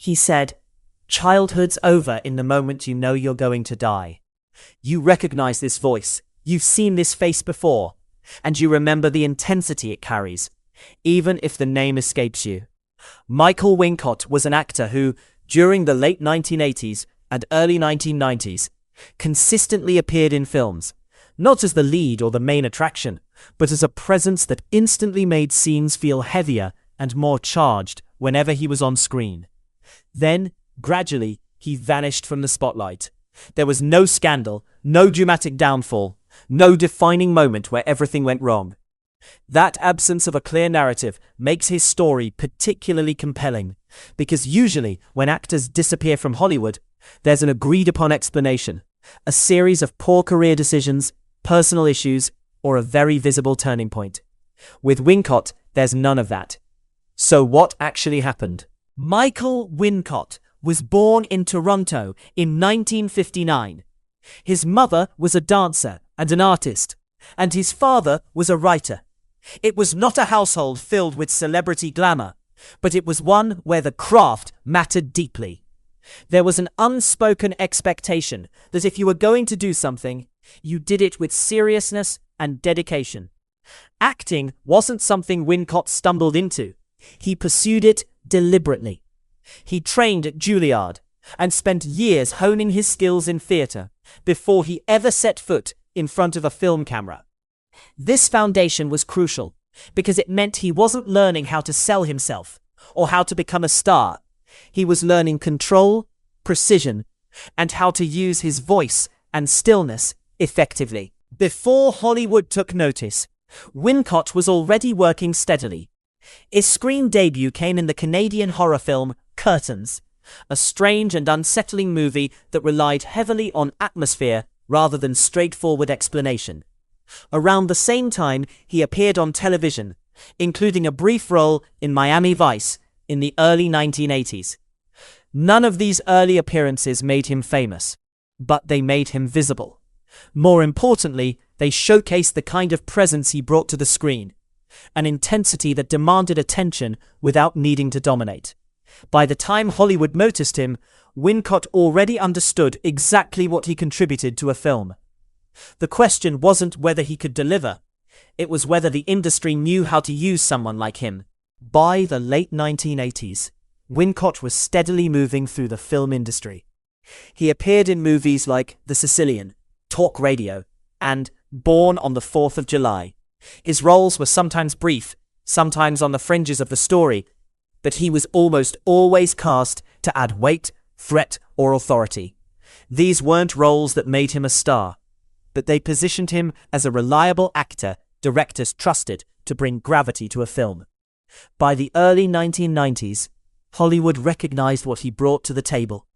He said, "Childhood's over in the moment you know you're going to die." You recognize this voice, you've seen this face before, and you remember the intensity it carries, even if the name escapes you. Michael Wincott was an actor who, during the late 1980s and early 1990s, consistently appeared in films, not as the lead or the main attraction, but as a presence that instantly made scenes feel heavier and more charged whenever he was on screen. Then, gradually, he vanished from the spotlight. There was no scandal, no dramatic downfall, no defining moment where everything went wrong. That absence of a clear narrative makes his story particularly compelling, because usually when actors disappear from Hollywood, there's an agreed-upon explanation, a series of poor career decisions, personal issues, or a very visible turning point. With Wincott, there's none of that. So what actually happened? Michael Wincott was born in Toronto in 1959. His mother was a dancer and an artist, and his father was a writer. It was not a household filled with celebrity glamour, but it was one where the craft mattered deeply. There was an unspoken expectation that if you were going to do something, you did it with seriousness and dedication. Acting wasn't something Wincott stumbled into. He pursued it deliberately. He trained at Juilliard and spent years honing his skills in theatre before he ever set foot in front of a film camera. This foundation was crucial because it meant he wasn't learning how to sell himself or how to become a star. He was learning control, precision, and how to use his voice and stillness effectively. Before Hollywood took notice, Wincott was already working steadily. His screen debut came in the Canadian horror film Curtains, a strange and unsettling movie that relied heavily on atmosphere rather than straightforward explanation. Around the same time, he appeared on television, including a brief role in Miami Vice in the early 1980s. None of these early appearances made him famous, but they made him visible. More importantly, they showcased the kind of presence he brought to the screen, an intensity that demanded attention without needing to dominate. By the time Hollywood noticed him, Wincott already understood exactly what he contributed to a film. The question wasn't whether he could deliver, it was whether the industry knew how to use someone like him. By the late 1980s, Wincott was steadily moving through the film industry. He appeared in movies like The Sicilian, Talk Radio, and Born on the 4th of July. His roles were sometimes brief, sometimes on the fringes of the story, but he was almost always cast to add weight, threat, or authority. These weren't roles that made him a star, but they positioned him as a reliable actor directors trusted to bring gravity to a film. By the early 1990s, Hollywood recognized what he brought to the table,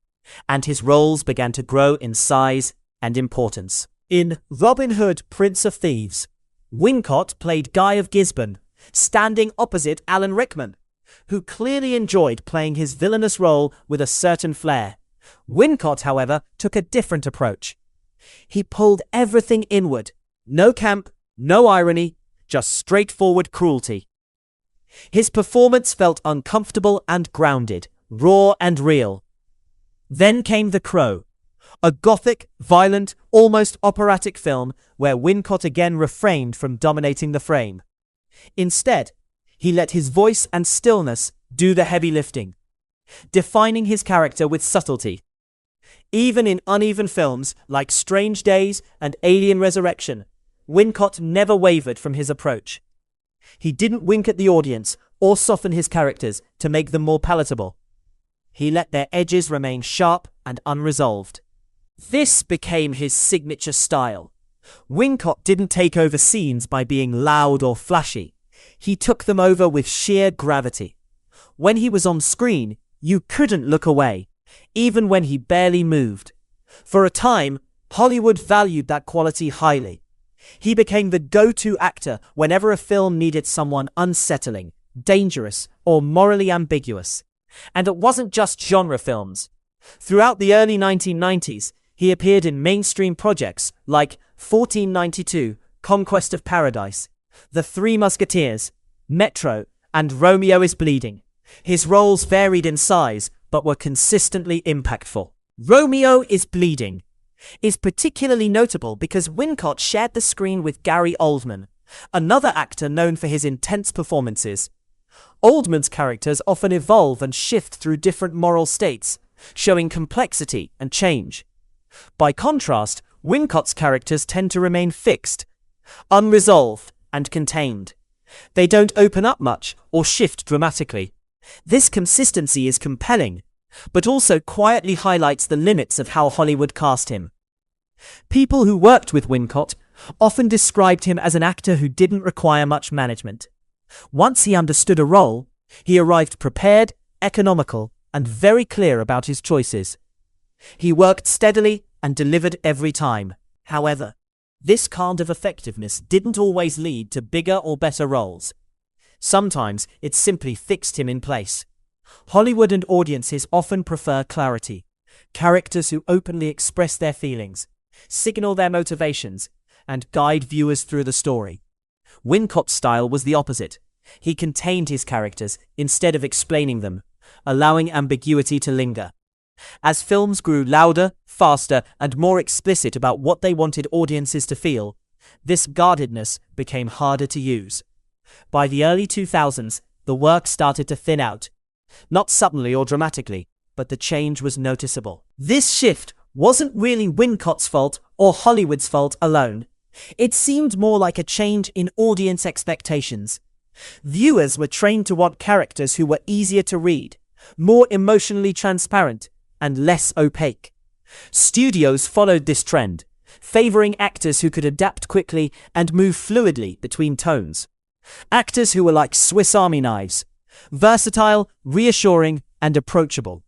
and his roles began to grow in size and importance. In Robin Hood, Prince of Thieves, Wincott played Guy of Gisborne, standing opposite Alan Rickman, who clearly enjoyed playing his villainous role with a certain flair. Wincott, however, took a different approach. He pulled everything inward. No camp, no irony, just straightforward cruelty. His performance felt uncomfortable and grounded, raw and real. Then came The Crow, a gothic, violent, almost operatic film where Wincott again refrained from dominating the frame. Instead, he let his voice and stillness do the heavy lifting, defining his character with subtlety. Even in uneven films like Strange Days and Alien Resurrection, Wincott never wavered from his approach. He didn't wink at the audience or soften his characters to make them more palatable. He let their edges remain sharp and unresolved. This became his signature style. Wincott didn't take over scenes by being loud or flashy. He took them over with sheer gravity. When he was on screen, you couldn't look away, even when he barely moved. For a time, Hollywood valued that quality highly. He became the go-to actor whenever a film needed someone unsettling, dangerous, or morally ambiguous. And it wasn't just genre films. Throughout the early 1990s, he appeared in mainstream projects like 1492, Conquest of Paradise, The Three Musketeers, Metro, and Romeo is Bleeding. His roles varied in size, but were consistently impactful. Romeo is Bleeding is particularly notable because Wincott shared the screen with Gary Oldman, another actor known for his intense performances. Oldman's characters often evolve and shift through different moral states, showing complexity and change. By contrast, Wincott's characters tend to remain fixed, unresolved, and contained. They don't open up much or shift dramatically. This consistency is compelling, but also quietly highlights the limits of how Hollywood cast him. People who worked with Wincott often described him as an actor who didn't require much management. Once he understood a role, he arrived prepared, economical, and very clear about his choices. He worked steadily and delivered every time. However, this kind of effectiveness didn't always lead to bigger or better roles. Sometimes it simply fixed him in place. Hollywood and audiences often prefer clarity. Characters who openly express their feelings, signal their motivations, and guide viewers through the story. Wincott's style was the opposite. He contained his characters instead of explaining them, allowing ambiguity to linger. As films grew louder, faster, and more explicit about what they wanted audiences to feel, this guardedness became harder to use. By the early 2000s, the work started to thin out. Not suddenly or dramatically, but the change was noticeable. This shift wasn't really Wincott's fault or Hollywood's fault alone. It seemed more like a change in audience expectations. Viewers were trained to want characters who were easier to read, more emotionally transparent, and less opaque. Studios followed this trend, favoring actors who could adapt quickly and move fluidly between tones. Actors who were like Swiss Army knives, versatile, reassuring, and approachable.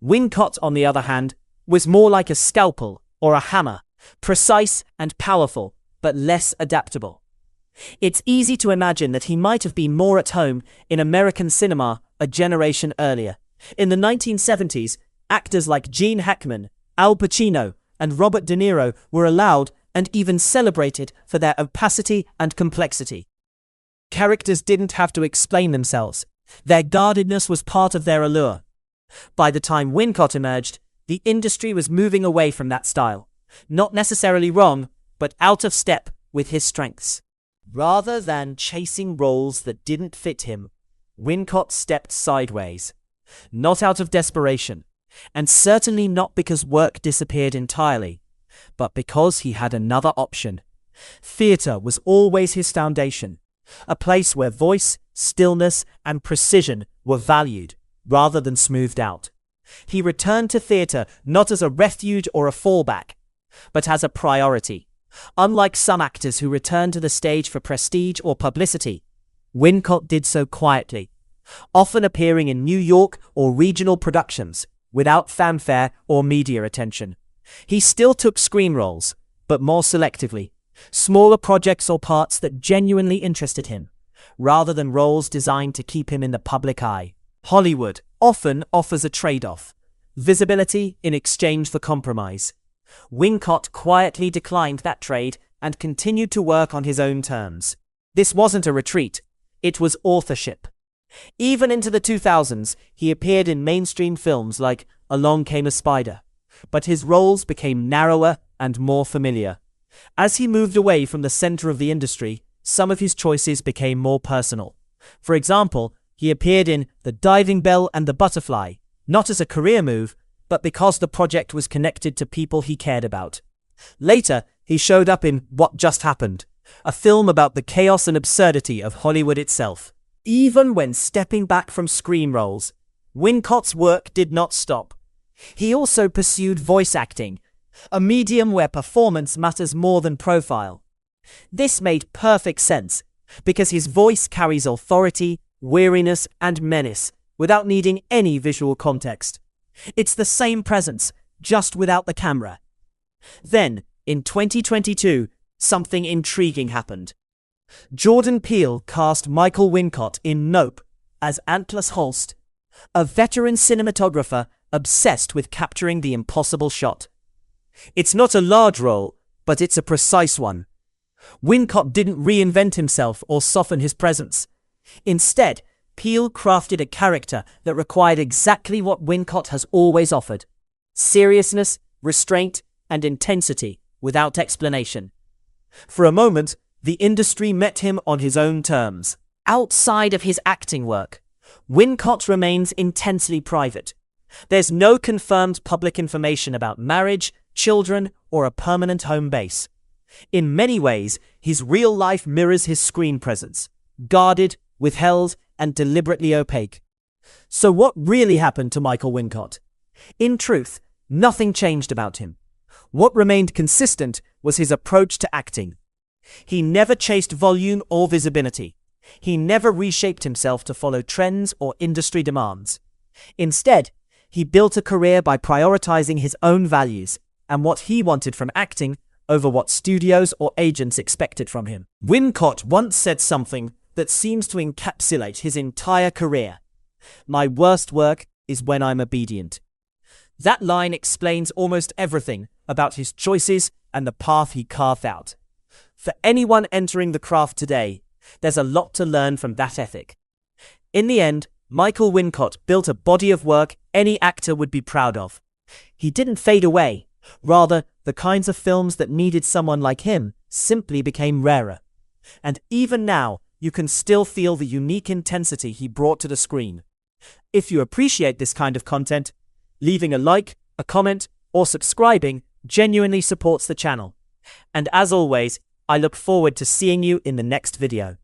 Wincott, on the other hand, was more like a scalpel or a hammer, precise and powerful, but less adaptable. It's easy to imagine that he might have been more at home in American cinema a generation earlier. In the 1970s, actors like Gene Hackman, Al Pacino, and Robert De Niro were allowed and even celebrated for their opacity and complexity. Characters didn't have to explain themselves. Their guardedness was part of their allure. By the time Wincott emerged, the industry was moving away from that style. Not necessarily wrong, but out of step with his strengths. Rather than chasing roles that didn't fit him, Wincott stepped sideways. Not out of desperation, and certainly not because work disappeared entirely, but because he had another option. Theatre was always his foundation, a place where voice, stillness, and precision were valued, rather than smoothed out. He returned to theatre not as a refuge or a fallback, but as a priority. Unlike some actors who return to the stage for prestige or publicity, Wincott did so quietly, often appearing in New York or regional productions, without fanfare or media attention. He still took screen roles, but more selectively, smaller projects or parts that genuinely interested him, rather than roles designed to keep him in the public eye. Hollywood often offers a trade-off, visibility in exchange for compromise. Wincott quietly declined that trade and continued to work on his own terms. This wasn't a retreat, it was authorship. Even into the 2000s, he appeared in mainstream films like Along Came a Spider, but his roles became narrower and more familiar. As he moved away from the center of the industry, some of his choices became more personal. For example, he appeared in The Diving Bell and the Butterfly, not as a career move, but because the project was connected to people he cared about. Later, he showed up in What Just Happened, a film about the chaos and absurdity of Hollywood itself. Even when stepping back from screen roles, Wincott's work did not stop. He also pursued voice acting, a medium where performance matters more than profile. This made perfect sense, because his voice carries authority, weariness, and menace, without needing any visual context. It's the same presence, just without the camera. Then, in 2022, something intriguing happened. Jordan Peele cast Michael Wincott in Nope as Antlas Holst, a veteran cinematographer obsessed with capturing the impossible shot. It's not a large role, but it's a precise one. Wincott didn't reinvent himself or soften his presence. Instead, Peele crafted a character that required exactly what Wincott has always offered: seriousness, restraint, and intensity without explanation. For a moment, the industry met him on his own terms. Outside of his acting work, Wincott remains intensely private. There's no confirmed public information about marriage, children, or a permanent home base. In many ways, his real life mirrors his screen presence: guarded, withheld, and deliberately opaque. So what really happened to Michael Wincott? In truth, nothing changed about him. What remained consistent was his approach to acting. He never chased volume or visibility. He never reshaped himself to follow trends or industry demands. Instead, he built a career by prioritizing his own values and what he wanted from acting over what studios or agents expected from him. Wincott once said something that seems to encapsulate his entire career: "My worst work is when I'm obedient." That line explains almost everything about his choices and the path he carved out. For anyone entering the craft today, there's a lot to learn from that ethic. In the end, Michael Wincott built a body of work any actor would be proud of. He didn't fade away. Rather, the kinds of films that needed someone like him simply became rarer. And even now, you can still feel the unique intensity he brought to the screen. If you appreciate this kind of content, leaving a like, a comment, or subscribing genuinely supports the channel. And as always, I look forward to seeing you in the next video.